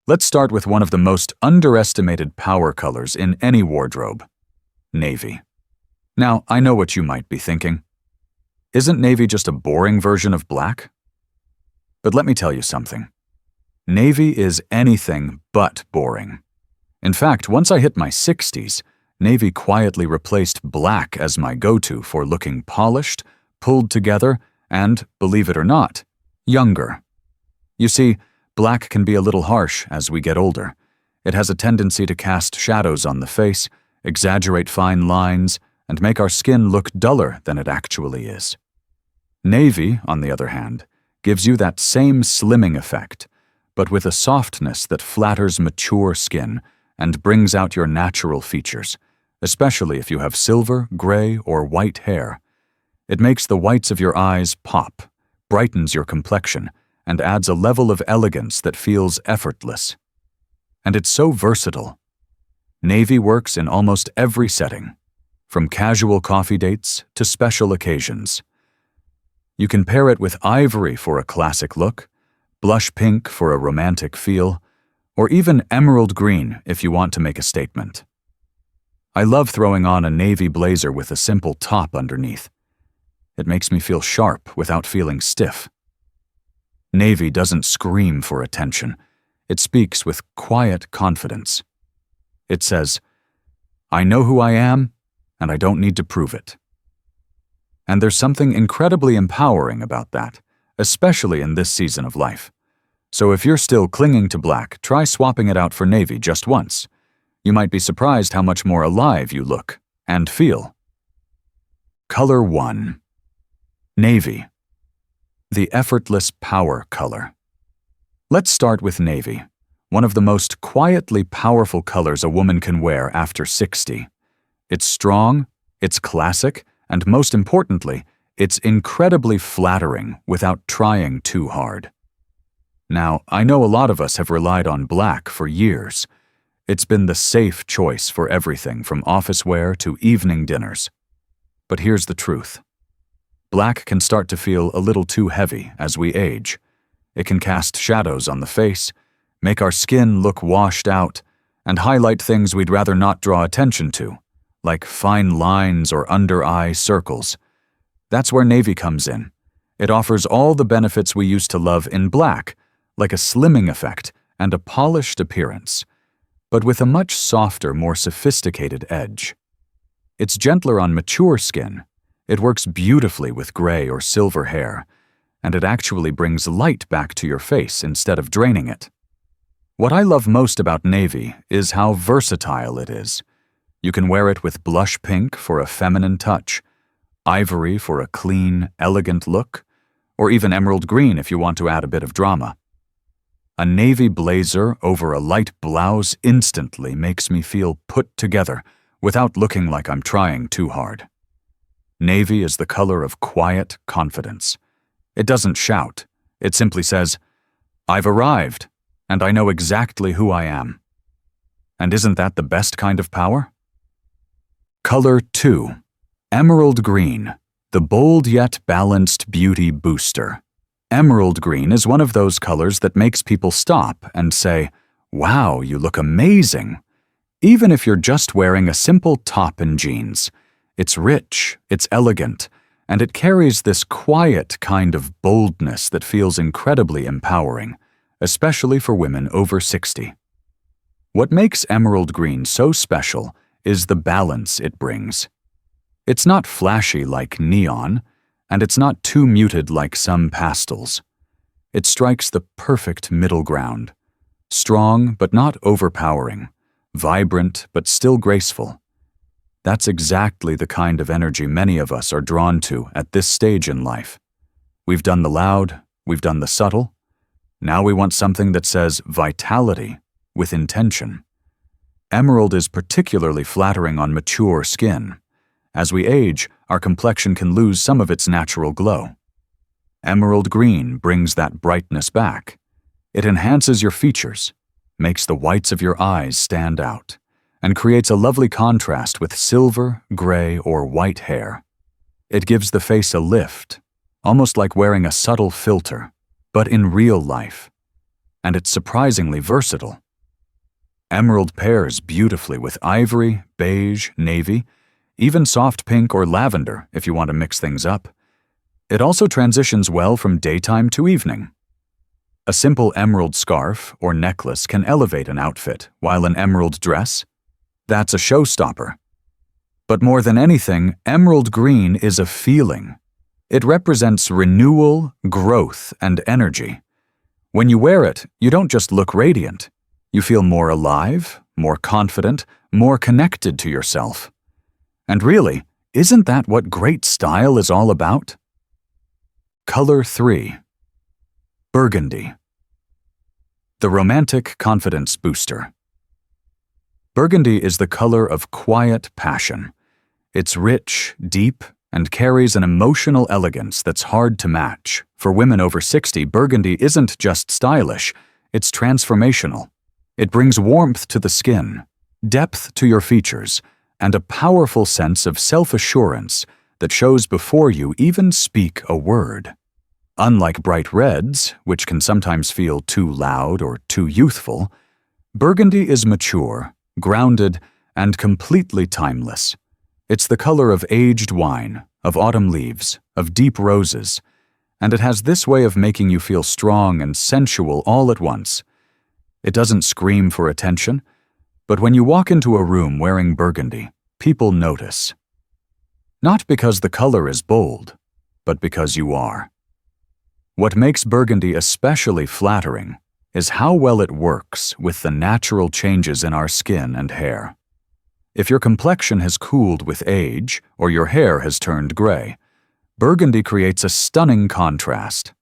Let's start with one of the most underestimated power colors in any wardrobe: navy. Now, I know what you might be thinking. Isn't navy just a boring version of black? But let me tell you something. Navy is anything but boring. In fact, once I hit my 60s, navy quietly replaced black as my go-to for looking polished, pulled together, and, believe it or not, younger. You see, black can be a little harsh as we get older. It has a tendency to cast shadows on the face, exaggerate fine lines, and make our skin look duller than it actually is. Navy, on the other hand, gives you that same slimming effect, but with a softness that flatters mature skin and brings out your natural features, especially if you have silver, gray, or white hair. It makes the whites of your eyes pop, brightens your complexion, and adds a level of elegance that feels effortless. And it's so versatile. Navy works in almost every setting, from casual coffee dates to special occasions. You can pair it with ivory for a classic look, blush pink for a romantic feel, or even emerald green if you want to make a statement. I love throwing on a navy blazer with a simple top underneath. It makes me feel sharp without feeling stiff. Navy doesn't scream for attention. It speaks with quiet confidence. It says, "I know who I am, and I don't need to prove it." And there's something incredibly empowering about that, especially in this season of life. So if you're still clinging to black, try swapping it out for navy just once. You might be surprised how much more alive you look and feel. Color 1. Navy. The effortless power color. Let's start with navy, one of the most quietly powerful colors a woman can wear after 60. It's strong, it's classic, and most importantly, it's incredibly flattering without trying too hard. Now, I know a lot of us have relied on black for years. It's been the safe choice for everything from office wear to evening dinners. But here's the truth. Black can start to feel a little too heavy as we age. It can cast shadows on the face, make our skin look washed out, and highlight things we'd rather not draw attention to, like fine lines or under-eye circles. That's where navy comes in. It offers all the benefits we used to love in black, like a slimming effect and a polished appearance, but with a much softer, more sophisticated edge. It's gentler on mature skin. It works beautifully with gray or silver hair, and it actually brings light back to your face instead of draining it. What I love most about navy is how versatile it is. You can wear it with blush pink for a feminine touch, ivory for a clean, elegant look, or even emerald green if you want to add a bit of drama. A navy blazer over a light blouse instantly makes me feel put together without looking like I'm trying too hard. Navy is the color of quiet confidence. It doesn't shout. It simply says, "I've arrived, and I know exactly who I am." And isn't that the best kind of power? Color 2. Emerald green, the bold yet balanced beauty booster. Emerald green is one of those colors that makes people stop and say, "Wow, you look amazing." Even if you're just wearing a simple top and jeans, it's rich, it's elegant, and it carries this quiet kind of boldness that feels incredibly empowering, especially for women over 60. What makes emerald green so special is the balance it brings. It's not flashy like neon, and it's not too muted like some pastels. It strikes the perfect middle ground. Strong but not overpowering, vibrant but still graceful. That's exactly the kind of energy many of us are drawn to at this stage in life. We've done the loud, we've done the subtle. Now we want something that says vitality with intention. Emerald is particularly flattering on mature skin. As we age, our complexion can lose some of its natural glow. Emerald green brings that brightness back. It enhances your features, makes the whites of your eyes stand out, and creates a lovely contrast with silver, gray, or white hair. It gives the face a lift, almost like wearing a subtle filter, but in real life. and it's surprisingly versatile. Emerald pairs beautifully with ivory, beige, navy, even soft pink or lavender if you want to mix things up. It also transitions well from daytime to evening. A simple emerald scarf or necklace can elevate an outfit, while an emerald dress, that's a showstopper. But more than anything, emerald green is a feeling. It represents renewal, growth, and energy. When you wear it, you don't just look radiant. You feel more alive, more confident, more connected to yourself. And really, isn't that what great style is all about? Color 3. Burgundy. The romantic confidence booster. Burgundy is the color of quiet passion. It's rich, deep, and carries an emotional elegance that's hard to match. For women over 60, burgundy isn't just stylish, it's transformational. It brings warmth to the skin, depth to your features, and a powerful sense of self-assurance that shows before you even speak a word. Unlike bright reds, which can sometimes feel too loud or too youthful, burgundy is mature, grounded, and completely timeless. It's the color of aged wine, of autumn leaves, of deep roses, and it has this way of making you feel strong and sensual all at once. It doesn't scream for attention, but when you walk into a room wearing burgundy, people notice. Not because the color is bold, but because you are. What makes burgundy especially flattering is how well it works with the natural changes in our skin and hair. If your complexion has cooled with age or your hair has turned gray, burgundy creates a stunning contrast.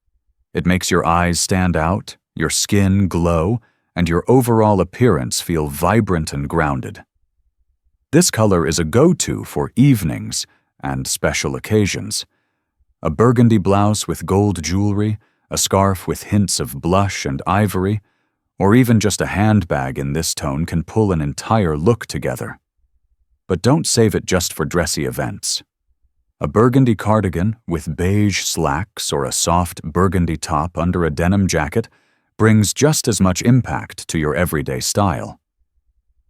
It makes your eyes stand out, your skin glow, and your overall appearance feel vibrant and grounded. This color is a go-to for evenings and special occasions. A burgundy blouse with gold jewelry, a scarf with hints of blush and ivory, or even just a handbag in this tone can pull an entire look together. But don't save it just for dressy events. A burgundy cardigan with beige slacks or a soft burgundy top under a denim jacket brings just as much impact to your everyday style.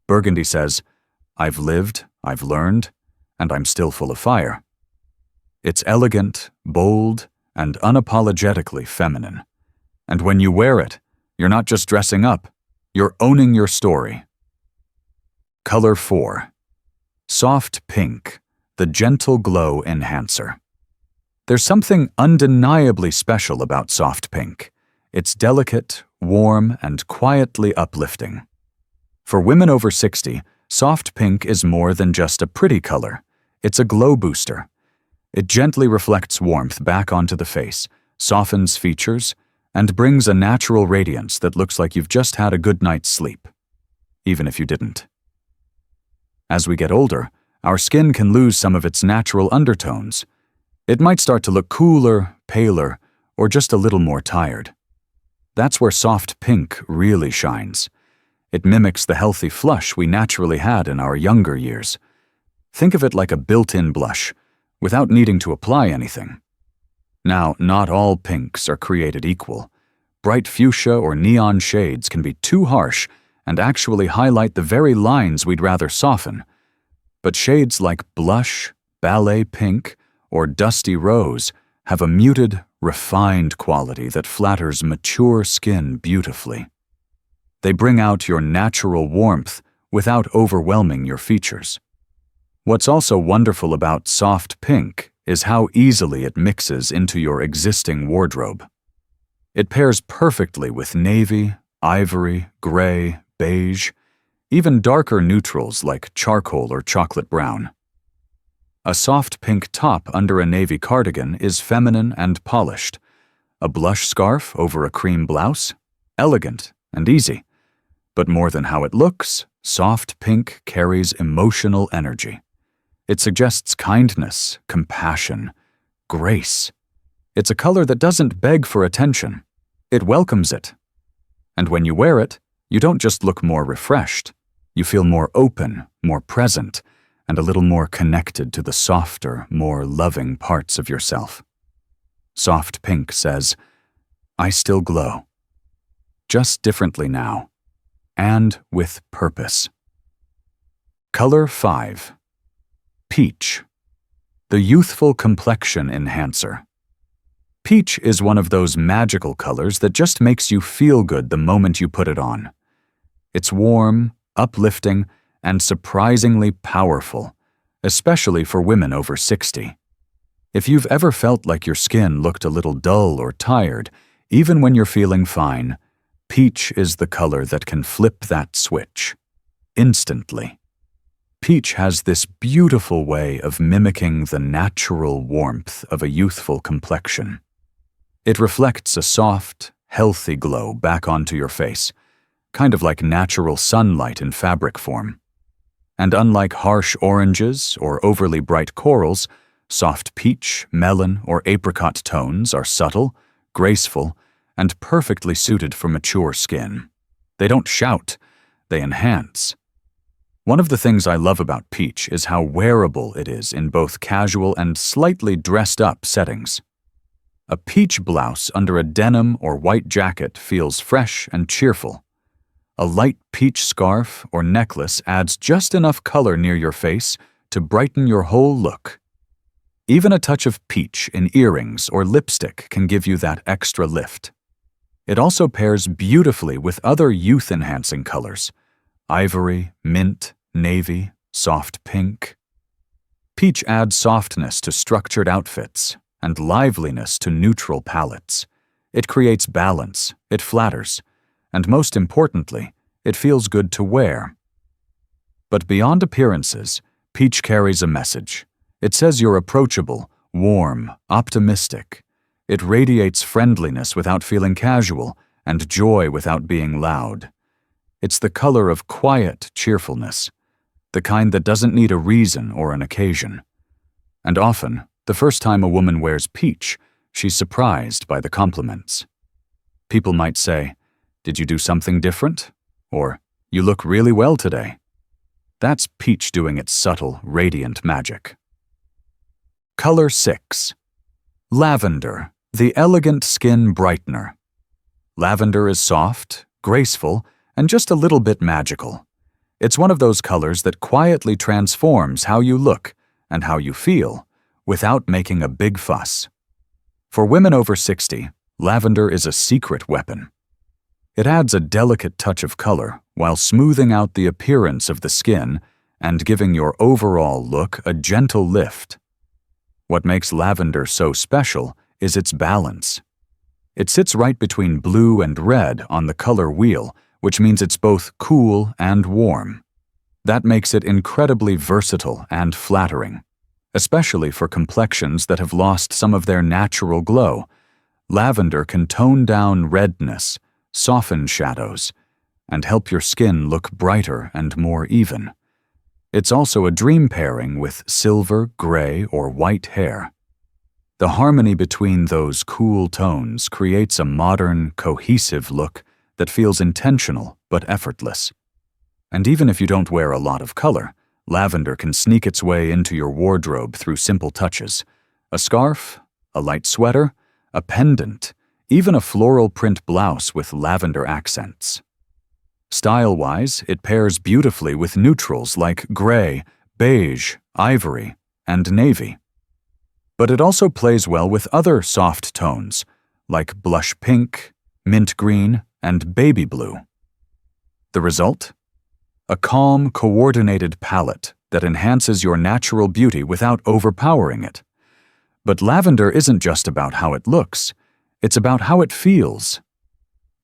Burgundy says, "I've lived, I've learned, and I'm still full of fire." It's elegant, bold, and unapologetically feminine. And when you wear it, you're not just dressing up, you're owning your story. Color 4. Soft pink, the gentle glow enhancer. There's something undeniably special about soft pink. It's delicate, warm, and quietly uplifting. For women over 60, soft pink is more than just a pretty color. It's a glow booster. It gently reflects warmth back onto the face, softens features, and brings a natural radiance that looks like you've just had a good night's sleep, even if you didn't. As we get older, our skin can lose some of its natural undertones. It might start to look cooler, paler, or just a little more tired. That's where soft pink really shines. It mimics the healthy flush we naturally had in our younger years. Think of it like a built-in blush, without needing to apply anything. Now, not all pinks are created equal. Bright fuchsia or neon shades can be too harsh and actually highlight the very lines we'd rather soften. But shades like blush, ballet pink, or dusty rose have a muted, refined quality that flatters mature skin beautifully. They bring out your natural warmth without overwhelming your features. What's also wonderful about soft pink is how easily it mixes into your existing wardrobe. It pairs perfectly with navy, ivory, gray, beige, even darker neutrals like charcoal or chocolate brown. A soft pink top under a navy cardigan is feminine and polished. A blush scarf over a cream blouse? Elegant and easy. But more than how it looks, soft pink carries emotional energy. It suggests kindness, compassion, grace. It's a color that doesn't beg for attention. It welcomes it. And when you wear it, you don't just look more refreshed. You feel more open, more present, and a little more connected to the softer, more loving parts of yourself. Soft pink says, "I still glow." just differently now, and with purpose. Color 5. Peach, the youthful complexion enhancer. Peach is one of those magical colors that just makes you feel good the moment you put it on. It's warm, uplifting, and surprisingly powerful, especially for women over 60. If you've ever felt like your skin looked a little dull or tired, even when you're feeling fine, peach is the color that can flip that switch instantly. Peach has this beautiful way of mimicking the natural warmth of a youthful complexion. It reflects a soft, healthy glow back onto your face, kind of like natural sunlight in fabric form. And unlike harsh oranges or overly bright corals, soft peach, melon, or apricot tones are subtle, graceful, and perfectly suited for mature skin. They don't shout, they enhance. One of the things I love about peach is how wearable it is in both casual and slightly dressed-up settings. A peach blouse under a denim or white jacket feels fresh and cheerful. A light peach scarf or necklace adds just enough color near your face to brighten your whole look. Even a touch of peach in earrings or lipstick can give you that extra lift. It also pairs beautifully with other youth-enhancing colors: ivory, mint, navy, soft pink. Peach adds softness to structured outfits and liveliness to neutral palettes. It creates balance, it flatters, and most importantly, it feels good to wear. But beyond appearances, peach carries a message. It says you're approachable, warm, optimistic. It radiates friendliness without feeling casual and joy without being loud. It's the color of quiet cheerfulness, the kind that doesn't need a reason or an occasion. And often, the first time a woman wears peach, she's surprised by the compliments. People might say, "Did you do something different?" Or, "You look really well today." That's peach doing its subtle, radiant magic. Color 6. Lavender, the elegant skin brightener. Lavender is soft, graceful, and just a little bit magical. It's one of those colors that quietly transforms how you look and how you feel, without making a big fuss. For women over 60, lavender is a secret weapon. It adds a delicate touch of color while smoothing out the appearance of the skin and giving your overall look a gentle lift. What makes lavender so special is its balance. It sits right between blue and red on the color wheel, which means it's both cool and warm. That makes it incredibly versatile and flattering, especially for complexions that have lost some of their natural glow. Lavender can tone down redness, soften shadows, and help your skin look brighter and more even. It's also a dream pairing with silver, gray, or white hair. The harmony between those cool tones creates a modern, cohesive look that feels intentional but effortless. And even if you don't wear a lot of color, lavender can sneak its way into your wardrobe through simple touches. A scarf, a light sweater, a pendant, even a floral print blouse with lavender accents. Style-wise, it pairs beautifully with neutrals like gray, beige, ivory, and navy. But it also plays well with other soft tones, like blush pink, mint green, and baby blue. The result? A calm, coordinated palette that enhances your natural beauty without overpowering it. But lavender isn't just about how it looks, it's about how it feels.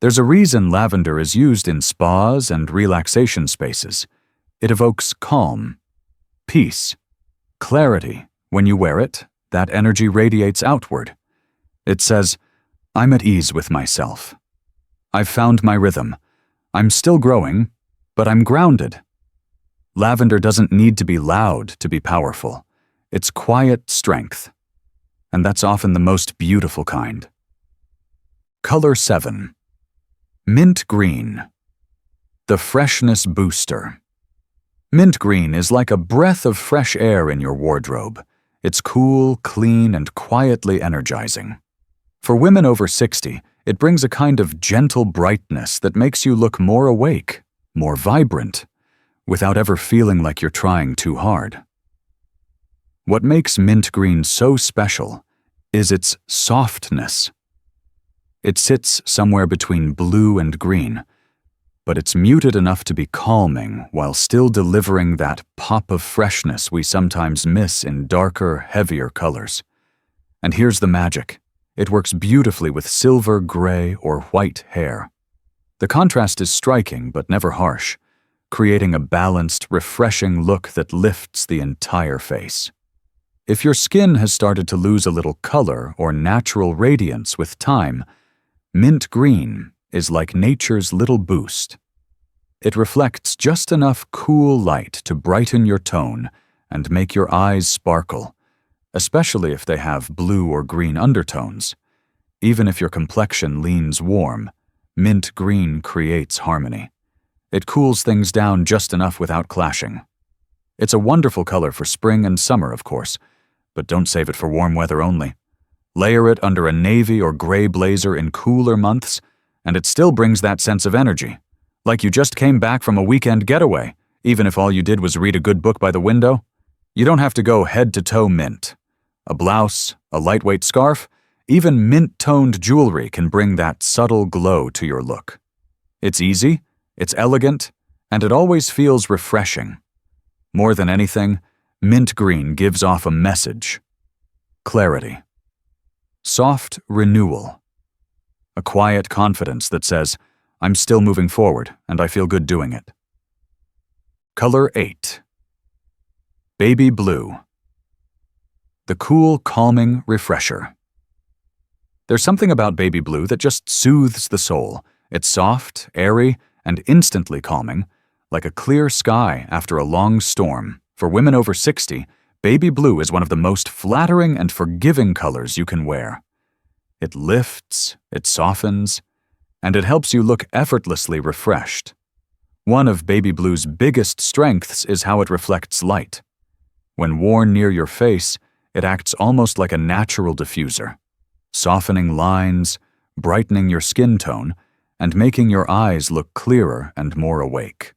There's a reason lavender is used in spas and relaxation spaces. It evokes calm, peace, clarity. When you wear it, that energy radiates outward. It says, "I'm at ease with myself. I've found my rhythm. I'm still growing, but I'm grounded." Lavender doesn't need to be loud to be powerful. It's quiet strength. And that's often the most beautiful kind. Color 7. Mint green, the freshness booster. Mint green is like a breath of fresh air in your wardrobe. It's cool, clean, and quietly energizing. For women over 60, It brings a kind of gentle brightness that makes you look more awake, more vibrant, without ever feeling like you're trying too hard. What makes mint green so special is its softness. It sits somewhere between blue and green, but it's muted enough to be calming while still delivering that pop of freshness we sometimes miss in darker, heavier colors. And here's the magic. It works beautifully with silver, gray, or white hair. The contrast is striking but never harsh, creating a balanced, refreshing look that lifts the entire face. If your skin has started to lose a little color or natural radiance with time, mint green is like nature's little boost. It reflects just enough cool light to brighten your tone and make your eyes sparkle, especially if they have blue or green undertones. Even if your complexion leans warm, mint green creates harmony. It cools things down just enough without clashing. It's a wonderful color for spring and summer, of course, but don't save it for warm weather only. Layer it under a navy or gray blazer in cooler months, and it still brings that sense of energy, like you just came back from a weekend getaway, even if all you did was read a good book by the window. You don't have to go head-to-toe mint. A blouse, a lightweight scarf, even mint-toned jewelry can bring that subtle glow to your look. It's easy, it's elegant, and it always feels refreshing. More than anything, mint green gives off a message. Clarity. Soft renewal. A quiet confidence that says, I'm still moving forward, and I feel good doing it. Color 8. Baby blue. The cool, calming refresher. There's something about baby blue that just soothes the soul. It's soft, airy, and instantly calming, like a clear sky after a long storm. For women over 60, baby blue is one of the most flattering and forgiving colors you can wear. It lifts, it softens, and it helps you look effortlessly refreshed. One of baby blue's biggest strengths is how it reflects light. When worn near your face, it acts almost like a natural diffuser, softening lines, brightening your skin tone, and making your eyes look clearer and more awake.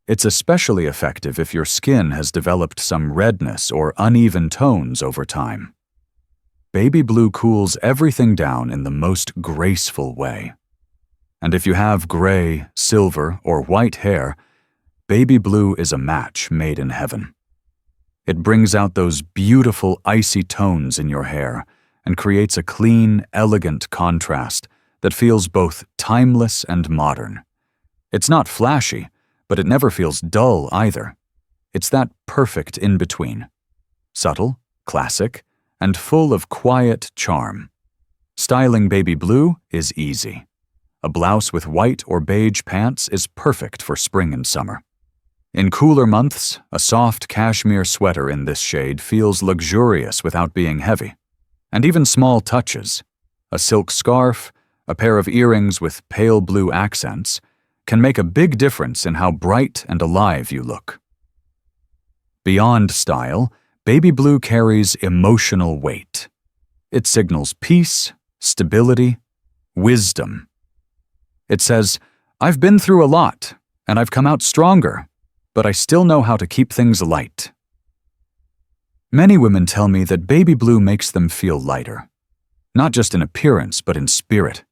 It's especially effective if your skin has developed some redness or uneven tones over time. Baby blue cools everything down in the most graceful way. And if you have gray, silver, or white hair, baby blue is a match made in heaven. It brings out those beautiful icy tones in your hair and creates a clean, elegant contrast that feels both timeless and modern. It's not flashy, but it never feels dull either. It's that perfect in-between. Subtle, classic, and full of quiet charm. Styling baby blue is easy. A blouse with white or beige pants is perfect for spring and summer. In cooler months, a soft cashmere sweater in this shade feels luxurious without being heavy. And even small touches, a silk scarf, a pair of earrings with pale blue accents, can make a big difference in how bright and alive you look. Beyond style, baby blue carries emotional weight. It signals peace, stability, wisdom. It says, I've been through a lot, and I've come out stronger, but I still know how to keep things light. Many women tell me that baby blue makes them feel lighter, not just in appearance, but in spirit.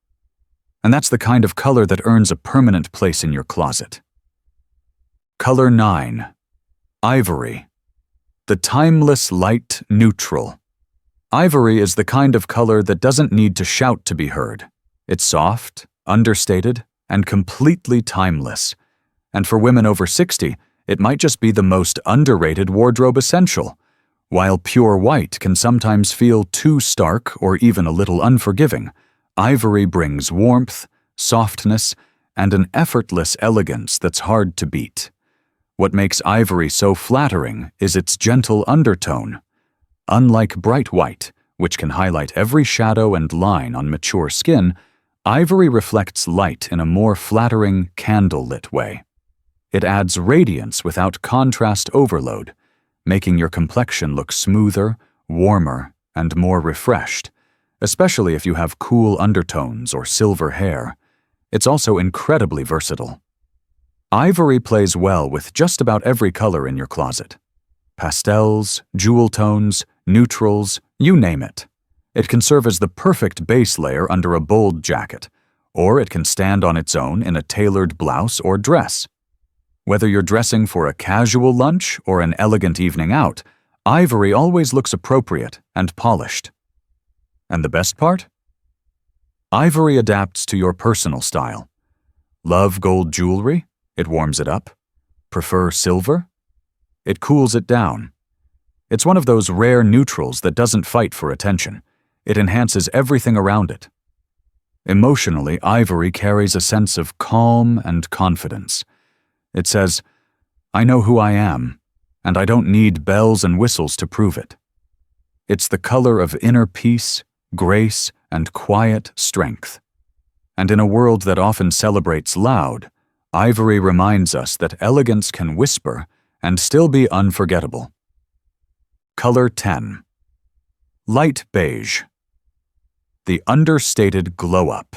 And that's the kind of color that earns a permanent place in your closet. Color 9. Ivory. The timeless light neutral. Ivory is the kind of color that doesn't need to shout to be heard. It's soft, understated, and completely timeless. And for women over 60, it might just be the most underrated wardrobe essential. While pure white can sometimes feel too stark or even a little unforgiving, ivory brings warmth, softness, and an effortless elegance that's hard to beat. What makes ivory so flattering is its gentle undertone. Unlike bright white, which can highlight every shadow and line on mature skin, ivory reflects light in a more flattering, candle-lit way. It adds radiance without contrast overload, making your complexion look smoother, warmer, and more refreshed, especially if you have cool undertones or silver hair. It's also incredibly versatile. Ivory plays well with just about every color in your closet. Pastels, jewel tones, neutrals, you name it. It can serve as the perfect base layer under a bold jacket, or it can stand on its own in a tailored blouse or dress. Whether you're dressing for a casual lunch or an elegant evening out, ivory always looks appropriate and polished. And the best part? Ivory adapts to your personal style. Love gold jewelry? It warms it up. Prefer silver? It cools it down. It's one of those rare neutrals that doesn't fight for attention. It enhances everything around it. Emotionally, ivory carries a sense of calm and confidence. It says, I know who I am, and I don't need bells and whistles to prove it. It's the color of inner peace, grace, and quiet strength. And in a world that often celebrates loud, ivory reminds us that elegance can whisper and still be unforgettable. Color 10. Light beige. The understated glow-up.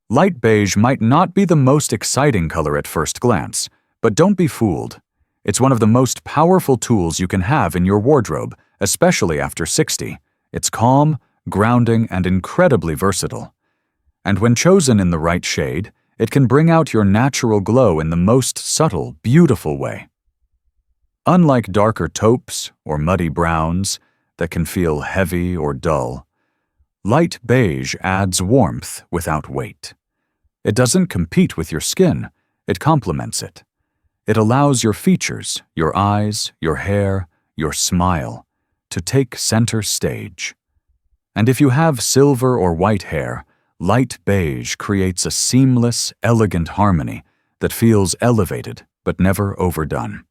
Light beige might not be the most exciting color at first glance, but don't be fooled. It's one of the most powerful tools you can have in your wardrobe, especially after 60. It's calm, grounding, and incredibly versatile. And when chosen in the right shade, it can bring out your natural glow in the most subtle, beautiful way. Unlike darker taupes or muddy browns that can feel heavy or dull, light beige adds warmth without weight. It doesn't compete with your skin, it complements it. It allows your features, your eyes, your hair, your smile, to take center stage. And if you have silver or white hair, light beige creates a seamless, elegant harmony that feels elevated but never overdone.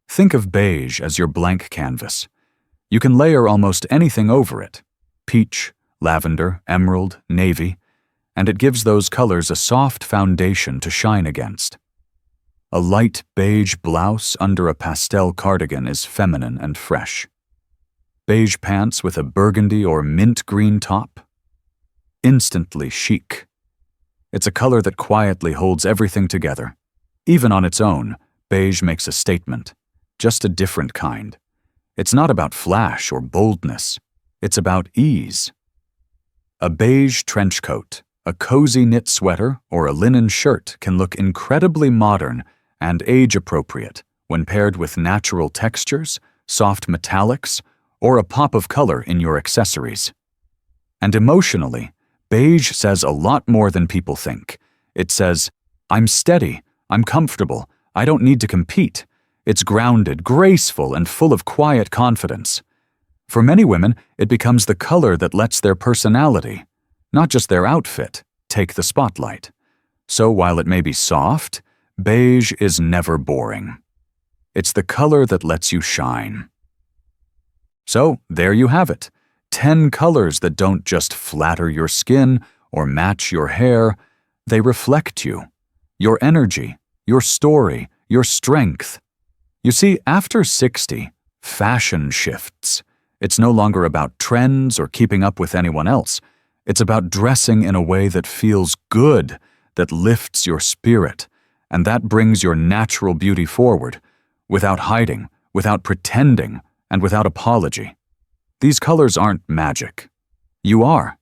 Think of beige as your blank canvas. You can layer almost anything over it: peach, lavender, emerald, navy, and it gives those colors a soft foundation to shine against. A light beige blouse under a pastel cardigan is feminine and fresh. Beige pants with a burgundy or mint green top? Instantly chic. It's a color that quietly holds everything together. Even on its own, beige makes a statement, just a different kind. It's not about flash or boldness. It's about ease. A beige trench coat, a cozy knit sweater, or a linen shirt can look incredibly modern and age-appropriate when paired with natural textures, soft metallics, or a pop of color in your accessories. And emotionally, beige says a lot more than people think. It says, I'm steady, I'm comfortable, I don't need to compete. It's grounded, graceful, and full of quiet confidence. For many women, it becomes the color that lets their personality, not just their outfit, take the spotlight. So while it may be soft, beige is never boring. It's the color that lets you shine. So there you have it, 10 colors that don't just flatter your skin or match your hair, they reflect you, your energy, your story, your strength. You see, after 60, fashion shifts. It's no longer about trends or keeping up with anyone else. It's about dressing in a way that feels good, that lifts your spirit, and that brings your natural beauty forward, without hiding, without pretending, and without apology. These colors aren't magic. You are.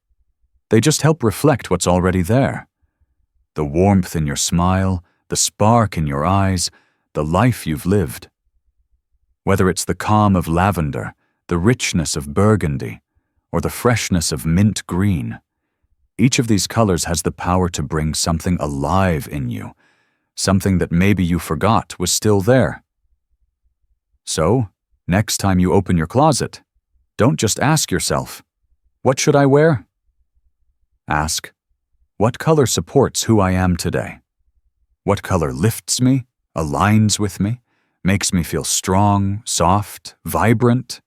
They just help reflect what's already there. The warmth in your smile, the spark in your eyes, the life you've lived. Whether it's the calm of lavender, the richness of burgundy, or the freshness of mint green, each of these colors has the power to bring something alive in you, something that maybe you forgot was still there. So, next time you open your closet, don't just ask yourself, what should I wear? Ask, what color supports who I am today? What color lifts me, aligns with me, makes me feel strong, soft, vibrant,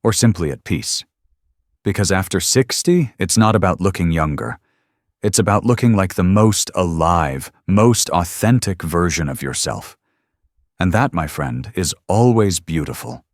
or simply at peace? Because after 60, it's not about looking younger. It's about looking like the most alive, most authentic version of yourself. And that, my friend, is always beautiful.